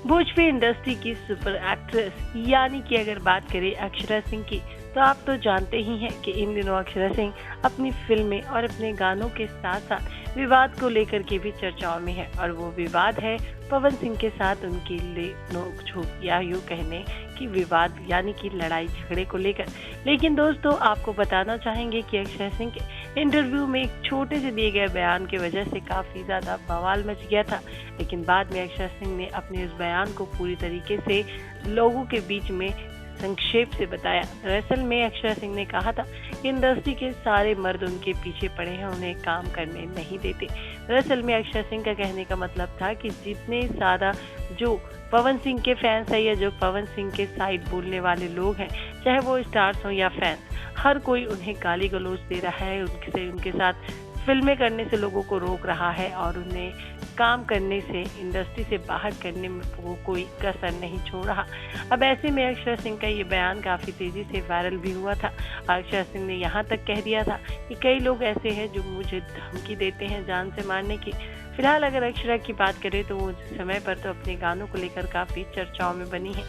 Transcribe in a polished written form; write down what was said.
Bhojpuri industry की super actress यानी कि अगर बात करें अक्षरा सिंह की, तो आप तो जानते ही हैं कि इन दिनों अक्षरा सिंह अपनी फिल्में और अपने गानों के साथ साथ विवाद को लेकर के भी चर्चाओं में है। और वो विवाद है पवन सिंह के साथ उनकी नोक-झोंक या यूँ कहने कि विवाद यानी कि लड़ाई झगड़े को लेकर। लेकिन दोस्तों, आपको बताना चाहेंगे कि अक्षरा सिंह के इंटरव्यू में एक छोटे से दिए गए बयान की वजह से काफ़ी ज़्यादा बवाल मच गया था। लेकिन बाद में अक्षरा सिंह ने अपने उस बयान को पूरी तरीके से लोगों के बीच में संक्षेप से बताया। दरअसल में अक्षरा सिंह ने कहा था कि इंडस्ट्री के सारे मर्द उनके पीछे पड़े हैं, उन्हें काम करने नहीं देते। दरअसल में अक्षरा सिंह का कहने का मतलब था कि जितने ज़्यादा जो पवन सिंह के फैंस हैं या जो पवन सिंह के साइड बोलने वाले लोग हैं, चाहे वो स्टार्स हों या फैंस, हर कोई उन्हें गाली गलौज दे रहा है, उनके साथ फिल्में करने से लोगों को रोक रहा है और उन्हें काम करने से, इंडस्ट्री से बाहर करने में वो कोई कसर नहीं छोड़ रहा। अब ऐसे में अक्षरा सिंह का ये बयान काफ़ी तेज़ी से वायरल भी हुआ था। अक्षरा सिंह ने यहाँ तक कह दिया था कि कई लोग ऐसे हैं जो मुझे धमकी देते हैं जान से मारने की। फिलहाल अगर अक्षरा की बात करें तो वो समय पर तो अपने गानों को लेकर काफ़ी चर्चाओं में बनी है।